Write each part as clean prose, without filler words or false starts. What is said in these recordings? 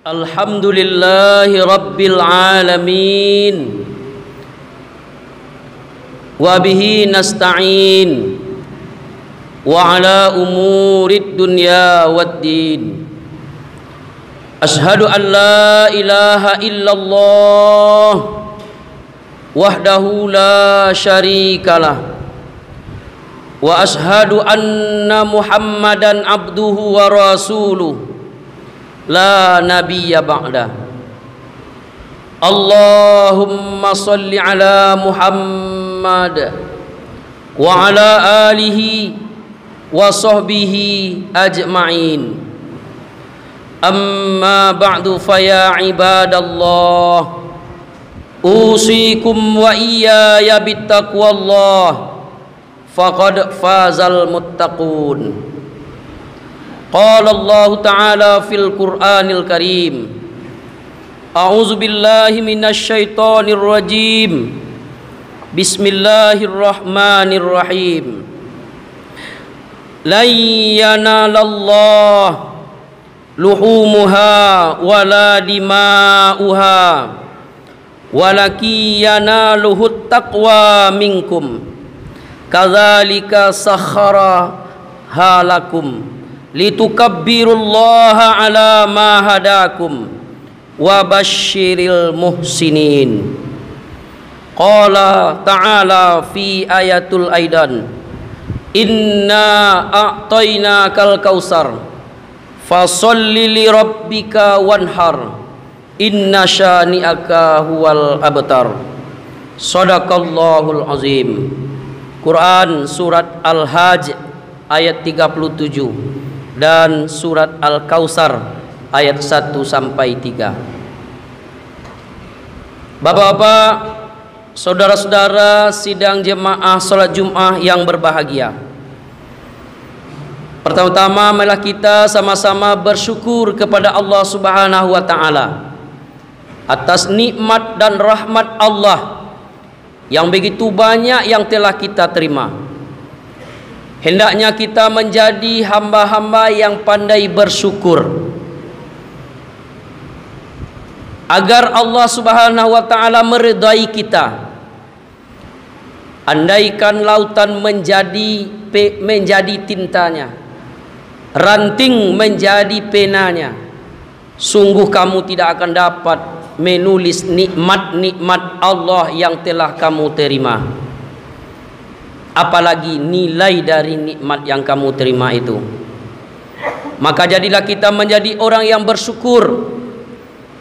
Alhamdulillahi Rabbil Alamin. Wa bihi nasta'in. Wa ala umurid dunya waddin. Ashhadu an la ilaha illallah wahdahu la syarikalah. Wa ashhadu anna Muhammadan abduhu wa rasuluh la nabiyya ba'da. Allahumma salli ala Muhammad wa ala alihi wa sahbihi ajma'in. Amma ba'du faya ibadallah, usikum wa iyaya bittaqwallah, faqad fazal muttaqun. Qala Allah Ta'ala fil Qur'anil Karim, a'udzu billahi minasy syaithanir rajim. Bismillahirrahmanirrahim. Lan yanalallah luhumuha wala dima'uha walakin yanaluhut taqwa minkum. Kadzalika sakhara halakum litukabbirullaha ala ma hadakum wa basyiril muhsinin. Qala ta'ala fi ayatul aidan, inna a'tainakal kausar fasolli li rabbika wanhar inna syani'aka huwal abtar. Shadaqallahul azim. Quran surat Al-Hajj ayat 37 dan surat Al-Kausar ayat 1 sampai 3. Bapak-bapak, saudara-saudara sidang jemaah salat Jumat yang berbahagia. Pertama-tama marilah kita sama-sama bersyukur kepada Allah Subhanahu wa taala atas nikmat dan rahmat Allah yang begitu banyak yang telah kita terima. Hendaknya kita menjadi hamba-hamba yang pandai bersyukur agar Allah Subhanahu wa taala meridai kita. Andaikan lautan menjadi tintanya, ranting menjadi penanya, sungguh kamu tidak akan dapat menulis nikmat-nikmat Allah yang telah kamu terima. Apalagi nilai dari nikmat yang kamu terima itu. Maka jadilah kita menjadi orang yang bersyukur.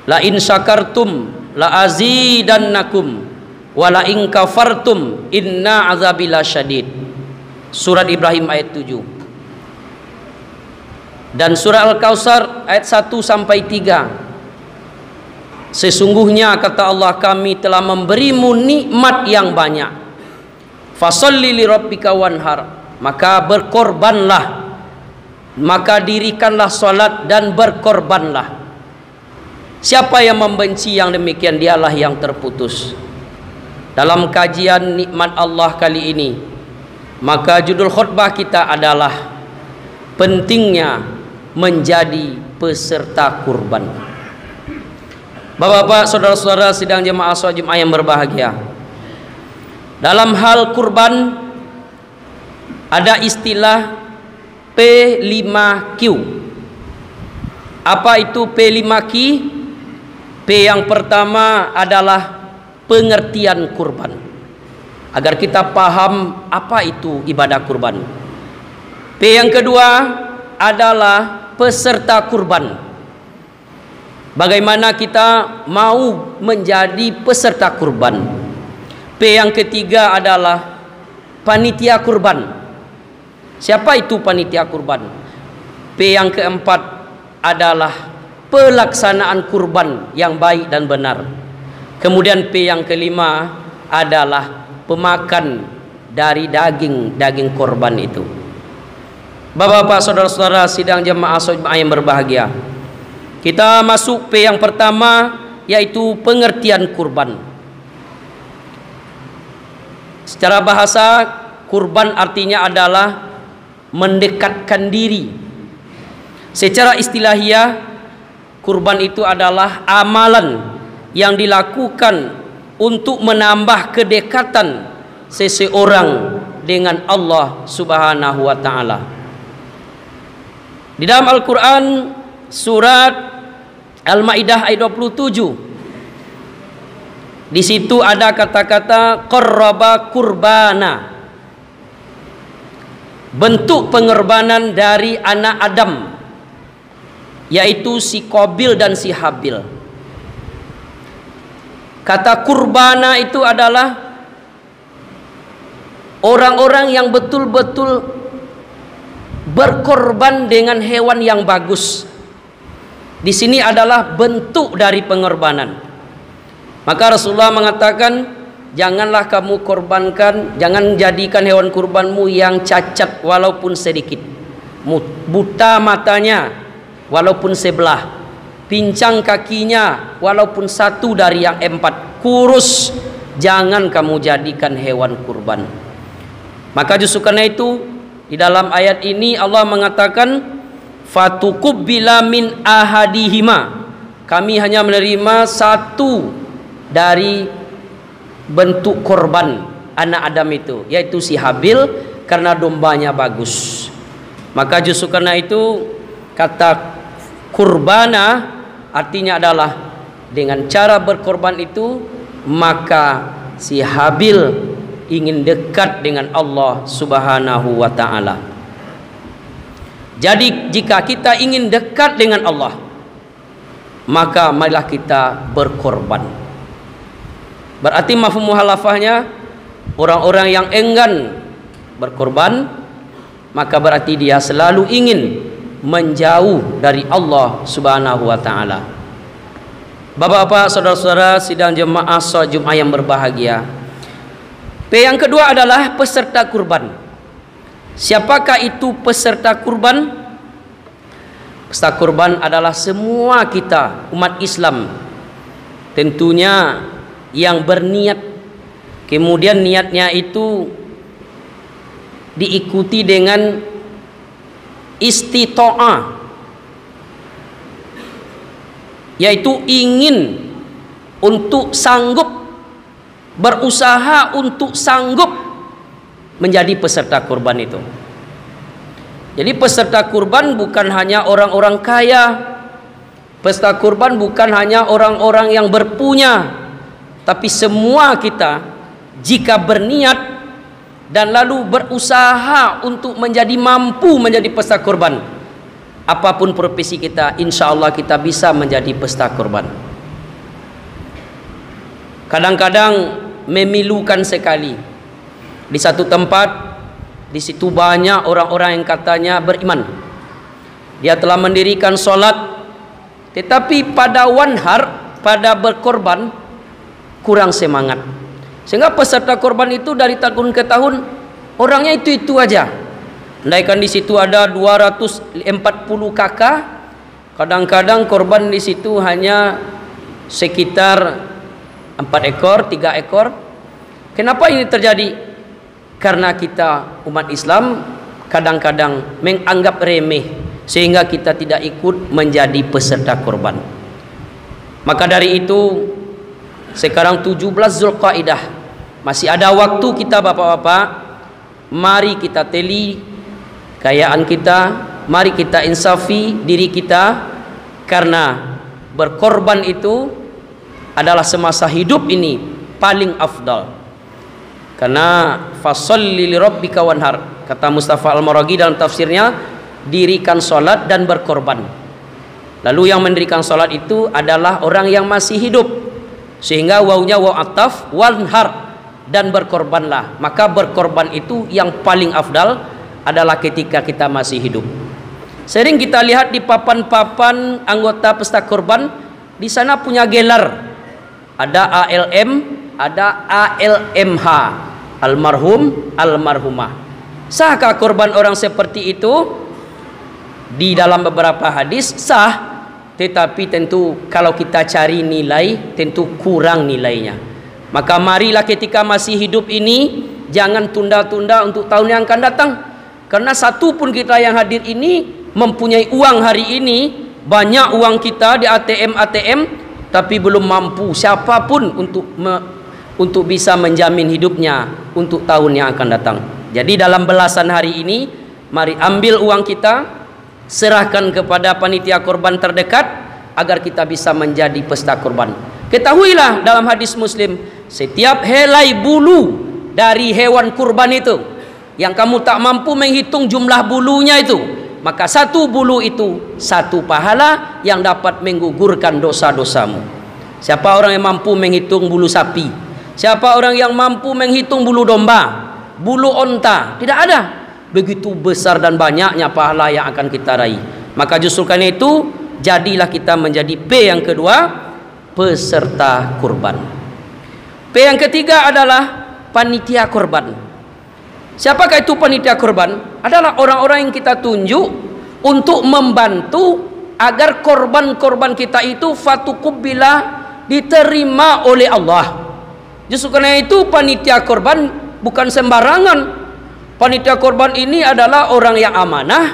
La in syakartum la azidannakum wa la in kafartum inna azabi lasyadid. Surat Ibrahim ayat 7. Dan surah Al-Kausar ayat 1 sampai 3. Sesungguhnya kata Allah, kami telah memberimu nikmat yang banyak. Fasolli li rabbika wanhar, maka berkorbanlah, maka dirikanlah salat dan berkorbanlah. Siapa yang membenci yang demikian, dialah yang terputus. Dalam kajian nikmat Allah kali ini, maka judul khutbah kita adalah pentingnya menjadi peserta kurban. Bapak-bapak, saudara-saudara sidang jemaah salat Jumat yang berbahagia, dalam hal kurban ada istilah P5Q. Apa itu P5Q? P yang pertama adalah pengertian kurban, agar kita paham apa itu ibadah kurban. P yang kedua adalah peserta kurban. Bagaimana kita mau menjadi peserta kurban. P yang ketiga adalah panitia kurban. Siapa itu panitia kurban? P yang keempat adalah pelaksanaan kurban yang baik dan benar. Kemudian P yang kelima adalah pemakan dari daging korban itu. Bapak-bapak, saudara-saudara sidang jemaah yang berbahagia, kita masuk P yang pertama, yaitu pengertian kurban. Secara bahasa, kurban artinya adalah mendekatkan diri. Secara istilahiyah, kurban itu adalah amalan yang dilakukan untuk menambah kedekatan seseorang dengan Allah Subhanahu wa taala. Di dalam Al-Qur'an surat Al-Maidah ayat 27, di situ ada kata-kata qarraba kurbana, bentuk pengorbanan dari anak Adam, yaitu si Qabil dan si Habil. Kata kurbana itu adalah orang-orang yang betul-betul berkorban dengan hewan yang bagus. Di sini adalah bentuk dari pengorbanan. Maka Rasulullah mengatakan, janganlah kamu korbankan, jangan jadikan hewan kurbanmu yang cacat walaupun sedikit, buta matanya walaupun sebelah, pincang kakinya walaupun satu dari yang 4, kurus, jangan kamu jadikan hewan kurban. Maka justru karena itu di dalam ayat ini Allah mengatakan, fatukubbila min ahadihima, kami hanya menerima satu dari bentuk korban anak Adam itu, yaitu si Habil, karena dombanya bagus. Maka justru karena itu kata kurbana artinya adalah dengan cara berkorban itu maka si Habil ingin dekat dengan Allah Subhanahu wa taala. Jadi jika kita ingin dekat dengan Allah, maka marilah kita berkorban. Berarti mafhum mukhalafahnya, orang-orang yang enggan berkorban, maka berarti dia selalu ingin menjauh dari Allah Subhanahu wa taala. Bapak-bapak, saudara-saudara sidang jemaah salat Jumat yang berbahagia. Yang kedua adalah peserta kurban. Siapakah itu peserta kurban? Peserta kurban adalah semua kita umat Islam. Tentunya yang berniat, kemudian niatnya itu diikuti dengan istita'ah, yaitu ingin untuk sanggup, berusaha untuk sanggup menjadi peserta kurban itu. Jadi peserta kurban bukan hanya orang-orang kaya, peserta kurban bukan hanya orang-orang yang berpunya, tapi semua kita jika berniat dan lalu berusaha untuk menjadi mampu menjadi peserta kurban, apapun profesi kita, insya Allah kita bisa menjadi peserta kurban. Kadang-kadang memilukan sekali, di satu tempat, di situ banyak orang-orang yang katanya beriman, dia telah mendirikan sholat, tetapi pada wanhar, pada berkorban kurang semangat, sehingga peserta korban itu dari tahun ke tahun orangnya itu aja. Andaikan di situ ada 240 kakak, kadang-kadang korban di situ hanya sekitar 4 ekor, 3 ekor. Kenapa ini terjadi? Karena kita umat Islam kadang-kadang menganggap remeh, sehingga kita tidak ikut menjadi peserta korban. Maka dari itu, sekarang 17 Zulqaidah, masih ada waktu kita bapak-bapak, mari kita teli kekayaan kita, mari kita insafi diri kita, karena berkorban itu adalah semasa hidup ini paling afdal. Karena fasholli lirabbika wanhar, kata Mustafa Al-Maraghi dalam tafsirnya, dirikan salat dan berkorban. Lalu yang mendirikan salat itu adalah orang yang masih hidup, sehingga wawunya waw ataf, wanhar, dan berkorbanlah. Maka berkorban itu yang paling afdal adalah ketika kita masih hidup. Sering kita lihat di papan-papan anggota peserta korban, di sana punya gelar, ada ALM, ada ALMH, almarhum, almarhumah. Sahkah korban orang seperti itu? Di dalam beberapa hadis sah, tetapi tentu kalau kita cari nilai, tentu kurang nilainya. Maka marilah ketika masih hidup ini, jangan tunda-tunda untuk tahun yang akan datang. Karena satu pun kita yang hadir ini mempunyai uang hari ini, banyak uang kita di ATM, tapi belum mampu siapapun untuk bisa menjamin hidupnya untuk tahun yang akan datang. Jadi dalam belasan hari ini, mari ambil uang kita, serahkan kepada panitia korban terdekat agar kita bisa menjadi peserta korban. Ketahuilah dalam hadis Muslim, setiap helai bulu dari hewan kurban itu yang kamu tak mampu menghitung jumlah bulunya itu, maka satu bulu itu satu pahala yang dapat menggugurkan dosa-dosamu. Siapa orang yang mampu menghitung bulu sapi? Siapa orang yang mampu menghitung bulu domba, bulu onta? Tidak ada. Begitu besar dan banyaknya pahala yang akan kita raih. Maka justru karena itu, jadilah kita menjadi P yang kedua, peserta kurban. P yang ketiga adalah panitia korban. Siapakah itu panitia korban? Adalah orang-orang yang kita tunjuk untuk membantu agar korban-korban kita itu fatuqubbilah, diterima oleh Allah. Justru karena itu panitia korban bukan sembarangan. Panitia korban ini adalah orang yang amanah,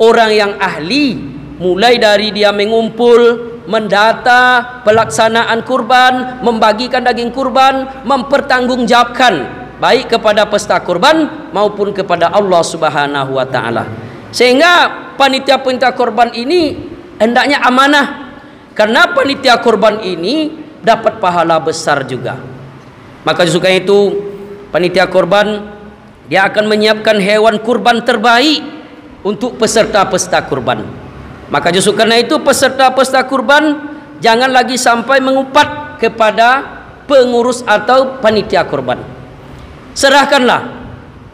orang yang ahli, mulai dari dia mengumpul, mendata pelaksanaan kurban, membagikan daging kurban, mempertanggungjawabkan baik kepada peserta kurban maupun kepada Allah Subhanahu wa taala. Sehingga panitia-panitia korban ini hendaknya amanah, karena panitia korban ini dapat pahala besar juga. Maka justru itu panitia korban dia akan menyiapkan hewan kurban terbaik untuk peserta-peserta kurban. Maka justru karena itu peserta-peserta kurban jangan lagi sampai mengumpat kepada pengurus atau panitia kurban. Serahkanlah.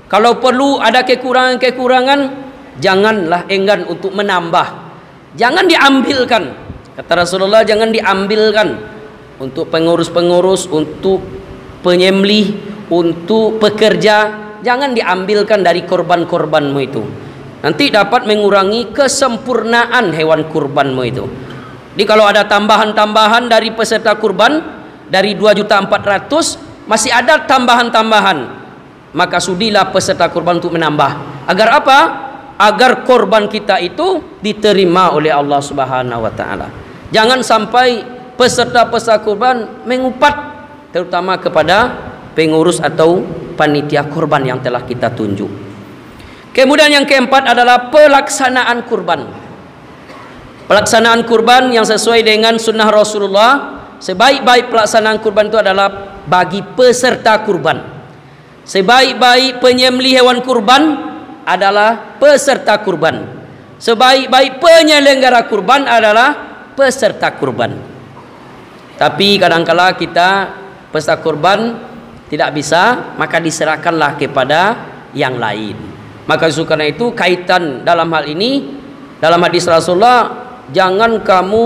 Kalau perlu ada kekurangan-kekurangan, janganlah enggan untuk menambah. Jangan diambilkan. Kata Rasulullah, jangan diambilkan untuk pengurus-pengurus, untuk penyembelih, untuk pekerja, jangan diambilkan dari korban-korbanmu itu. Nanti dapat mengurangi kesempurnaan hewan kurbanmu itu. Jadi kalau ada tambahan-tambahan dari peserta kurban dari 2.400.000 masih ada tambahan-tambahan, maka sudilah peserta kurban untuk menambah. Agar apa? Agar korban kita itu diterima oleh Allah Subhanahu wa taala. Jangan sampai peserta-peserta kurban mengumpat, terutama kepada pengurus atau panitia kurban yang telah kita tunjuk. Kemudian yang keempat adalah pelaksanaan kurban. Pelaksanaan kurban yang sesuai dengan sunnah Rasulullah. Sebaik-baik pelaksanaan kurban itu adalah bagi peserta kurban. Sebaik-baik penyembelih hewan kurban adalah peserta kurban. Sebaik-baik penyelenggara kurban adalah peserta kurban. Tapi kadang-kala kita peserta kurban tidak bisa, maka diserahkanlah kepada yang lain. Maka karena itu kaitan dalam hal ini, dalam hadis Rasulullah, jangan kamu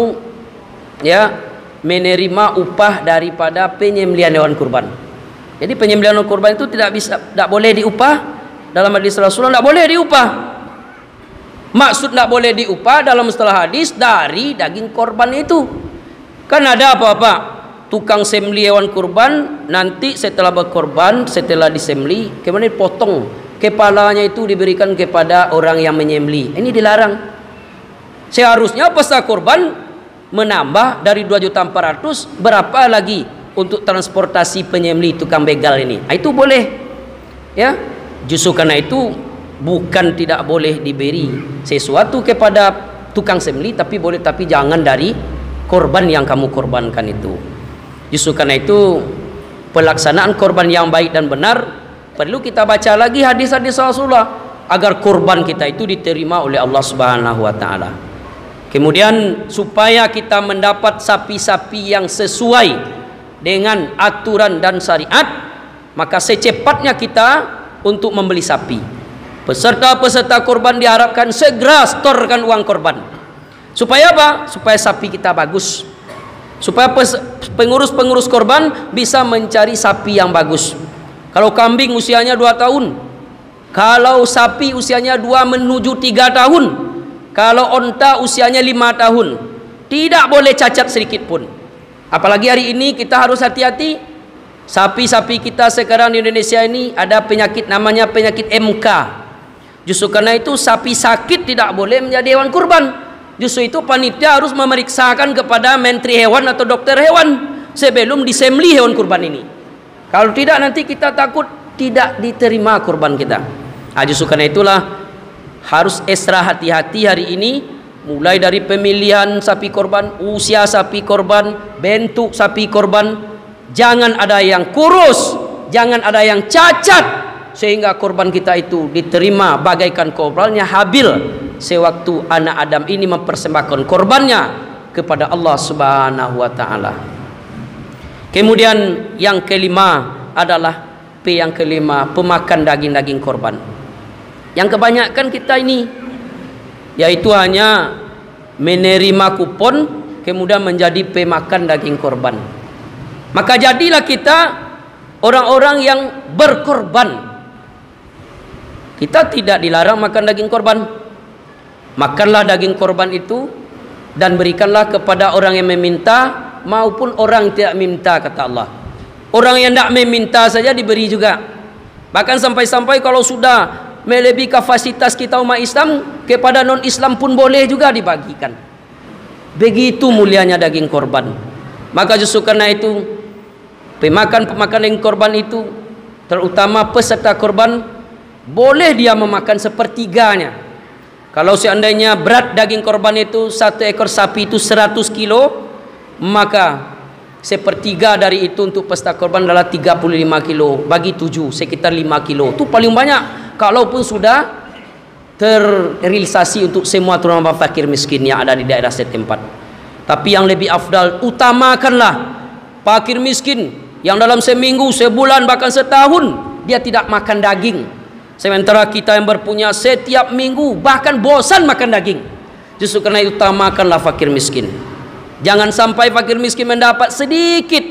menerima upah daripada penyembelihan hewan kurban. Jadi penyembelihan hewan kurban itu tidak boleh diupah. Dalam hadis Rasulullah tidak boleh diupah. Maksud tidak boleh diupah dalam istilah hadis dari daging korban itu. Kan ada apa-apa tukang sembelih hewan kurban, nanti setelah berkorban, setelah disembelih, kemudian potong kepalanya itu diberikan kepada orang yang menyembelih. Ini dilarang. Seharusnya peserta kurban menambah dari 2.400.000 berapa lagi untuk transportasi penyembelih tukang begal ini. Itu boleh. Ya. Justru karena itu bukan tidak boleh diberi sesuatu kepada tukang sembelih, tapi boleh, tapi jangan dari korban yang kamu korbankan itu. Justru karena itu pelaksanaan korban yang baik dan benar perlu kita baca lagi hadis-hadis Rasulullah agar korban kita itu diterima oleh Allah Subhanahu wa taala. Kemudian supaya kita mendapat sapi-sapi yang sesuai dengan aturan dan syariat, maka secepatnya kita untuk membeli sapi. Peserta-peserta korban diharapkan segera setorkan uang korban. Supaya apa? Supaya sapi kita bagus. Supaya pengurus-pengurus korban bisa mencari sapi yang bagus. Kalau kambing usianya 2 tahun, kalau sapi usianya 2 menuju 3 tahun, kalau onta usianya 5 tahun, tidak boleh cacat sedikit pun. Apalagi hari ini kita harus hati-hati. Sapi-sapi kita sekarang di Indonesia ini ada penyakit namanya penyakit MK. Justru karena itu sapi sakit tidak boleh menjadi hewan kurban. Justru itu panitia harus memeriksakan kepada menteri hewan atau dokter hewan sebelum disembelih hewan kurban ini. Kalau tidak nanti kita takut tidak diterima kurban kita. Justru karena itulah harus ekstra hati-hati hari ini, mulai dari pemilihan sapi korban, usia sapi korban, bentuk sapi korban. Jangan ada yang kurus, jangan ada yang cacat, sehingga korban kita itu diterima bagaikan korbannya Habil sewaktu anak Adam ini mempersembahkan korbannya kepada Allah Subhanahu wa taala. Kemudian yang kelima adalah yang kelima, pemakan daging-daging korban. Yang kebanyakan kita ini yaitu hanya menerima kupon kemudian menjadi pemakan daging korban. Maka jadilah kita orang-orang yang berkorban. Kita tidak dilarang makan daging korban. Makanlah daging korban itu dan berikanlah kepada orang yang meminta maupun orang yang tidak minta, kata Allah. Orang yang tidak meminta saja diberi juga. Bahkan sampai-sampai kalau sudah melebihi kapasitas kita umat Islam, kepada non-Islam pun boleh juga dibagikan. Begitu mulianya daging korban. Maka justru karena itu pemakan daging korban itu, terutama peserta korban, boleh dia memakan sepertiganya. Kalau seandainya berat daging korban itu, satu ekor sapi itu 100 kilo, maka sepertiga dari itu untuk peserta korban adalah 35 kilo. Bagi 7 sekitar 5 kilo. Itu paling banyak. Kalaupun sudah terrealisasi untuk semua terutama fakir miskin yang ada di daerah setempat. Tapi yang lebih afdal, utamakanlah fakir miskin yang dalam seminggu, sebulan, bahkan setahun dia tidak makan daging. Sementara kita yang berpunya setiap minggu bahkan bosan makan daging. Justru karena itu utamakanlah fakir miskin. Jangan sampai fakir miskin mendapat sedikit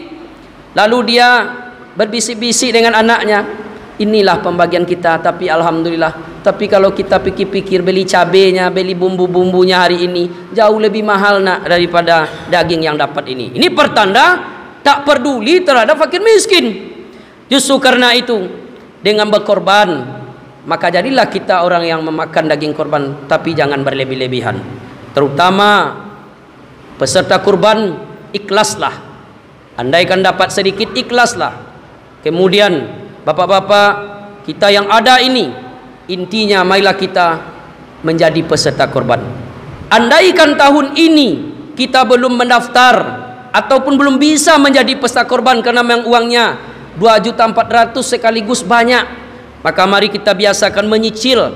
lalu dia berbisik-bisik dengan anaknya, inilah pembagian kita. Tapi alhamdulillah, tapi kalau kita pikir-pikir beli cabenya, beli bumbu-bumbunya hari ini jauh lebih mahal nak daripada daging yang dapat ini. Ini pertanda tak peduli terhadap fakir miskin. Justru karena itu dengan berkorban, maka jadilah kita orang yang memakan daging korban, tapi jangan berlebih-lebihan. Terutama peserta kurban, ikhlaslah. Andaikan dapat sedikit, ikhlaslah. Kemudian bapak-bapak kita yang ada ini, intinya marilah kita menjadi peserta kurban. Andaikan tahun ini kita belum mendaftar ataupun belum bisa menjadi peserta kurban karena memang uangnya 2.400.000 sekaligus banyak, maka mari kita biasakan menyicil.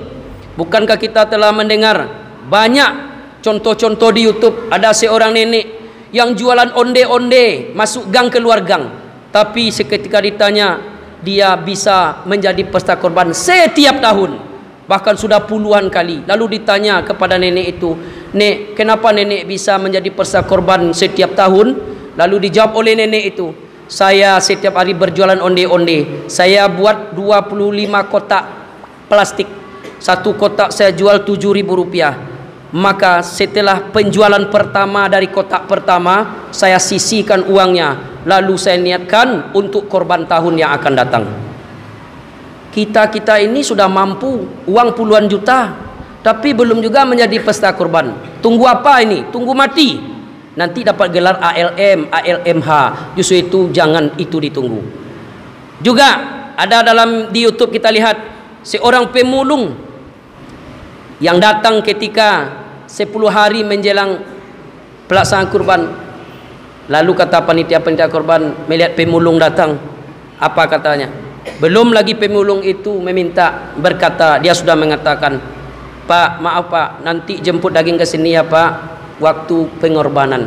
Bukankah kita telah mendengar banyak contoh-contoh di YouTube, ada seorang nenek yang jualan onde-onde masuk gang keluar gang, tapi seketika ditanya dia bisa menjadi peserta korban setiap tahun, bahkan sudah puluhan kali. Lalu ditanya kepada nenek itu, "Nek, kenapa nenek bisa menjadi peserta korban setiap tahun?" Lalu dijawab oleh nenek itu, "Saya setiap hari berjualan onde-onde. Saya buat 25 kotak plastik. Satu kotak saya jual Rp7.000. Maka setelah penjualan pertama dari kotak pertama, saya sisihkan uangnya. Lalu saya niatkan untuk korban tahun yang akan datang." Kita ini sudah mampu uang puluhan juta, tapi belum juga menjadi peserta korban. Tunggu apa ini? Tunggu mati. Nanti dapat gelar ALM, ALMH. Justru itu jangan itu ditunggu. Juga ada di YouTube kita lihat seorang pemulung yang datang ketika 10 hari menjelang pelaksanaan kurban. Lalu kata panitia kurban melihat pemulung datang, apa katanya? Belum lagi pemulung itu meminta, berkata, dia sudah mengatakan, "Pak, maaf Pak, nanti jemput daging ke sini ya Pak, waktu pengorbanan."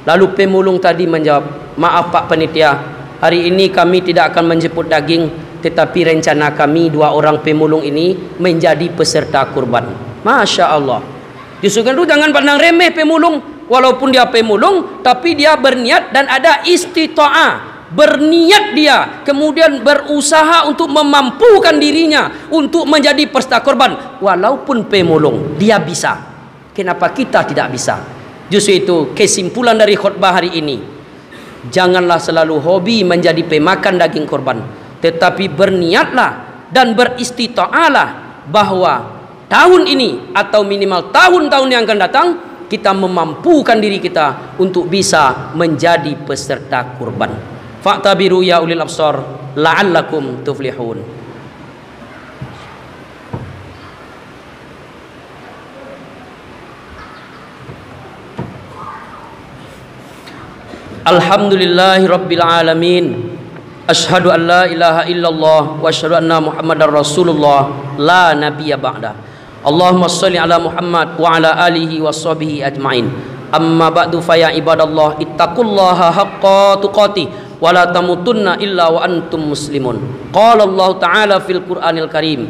Lalu pemulung tadi menjawab, "Maaf Pak panitia, hari ini kami tidak akan menjemput daging, tetapi rencana kami 2 orang pemulung ini menjadi peserta kurban." Masya Allah. Justru kan itu jangan pandang remeh pemulung. Walaupun dia pemulung, tapi dia berniat dan ada istita'ah. Berniat dia, kemudian berusaha untuk memampukan dirinya untuk menjadi peserta korban. Walaupun pemulung, dia bisa. Kenapa kita tidak bisa? Justru itu kesimpulan dari khutbah hari ini. Janganlah selalu hobi menjadi pemakan daging korban, tetapi berniatlah dan beristita'ahlah bahwa tahun ini atau minimal tahun-tahun yang akan datang kita memampukan diri kita untuk bisa menjadi peserta kurban. Fa'tabiru ya ulil absar la'allakum tuflihun. Alhamdulillahi rabbil alamin. Asyhadu an la ilaha illallah wa asyhadu anna Muhammadar Rasulullah la nabiyya ba'da. Allahumma shalli ala Muhammad wa ala alihi wa sahbihi ajmain. Amma ba'du fa ya ibadallah ittaqullaha haqqa tuqatih wa la tamutunna illa wa antum muslimun. Qala Allah ta'ala fil Qur'anil Karim.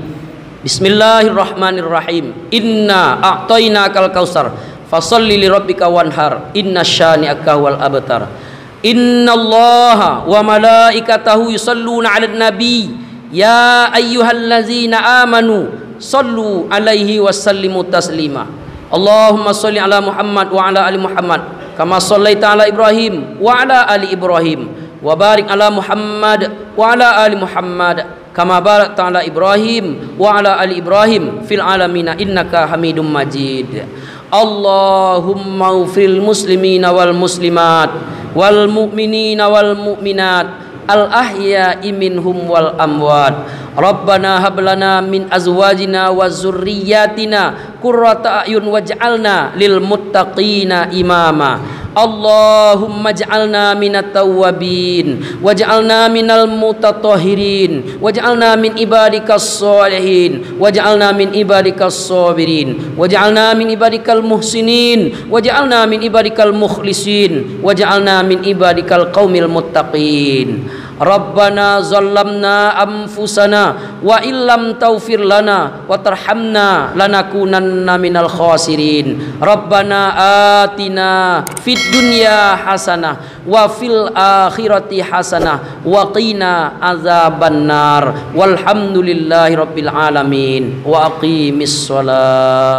Bismillahirrahmanirrahim. Inna a'tainakal kautsar fasalli li rabbika wanhar inna syani'aka wal abtar. Innallaha wa malaikatahu yusalluna 'alan nabi ya ayyuhallazina amanu sallu 'alaihi wa sallimu taslima. Allahumma shalli 'ala Muhammad wa 'ala ali Muhammad kama shallaita 'ala Ibrahim wa 'ala ali Ibrahim wa barik 'ala Muhammad wa 'ala ali Muhammad kama barakta 'ala Ibrahim wa 'ala ali Ibrahim fil 'alamin innaka Hamidum Majid. Allahumma ufril muslimina wal muslimat wal mu'minina wal mu'minat al ahya'i minhum wal amwat. Rabbana hab lana min azwajina wa zurriyyatina qurrata a'yun waj'alna lil muttaqina imama. Allahumma ij'alna minat tawwabin waj'alna minal mutatahhirin waj'alna min ibadikas sholihin waj'alna min ibadikas sabirin waj'alna min ibadikal muhsinin waj'alna min ibadikal mukhlisin waj'alna min ibadikal qaumil muttaqin. Rabbana zallamna anfusana wa illam taghfir lana wa tarhamna lanakunanna minal khasirin. Rabbana atina fid dunya hasanah wa fil akhirati hasanah wa qina azabannar. Walhamdulillahi rabbil alamin. Wa aqimis shalah.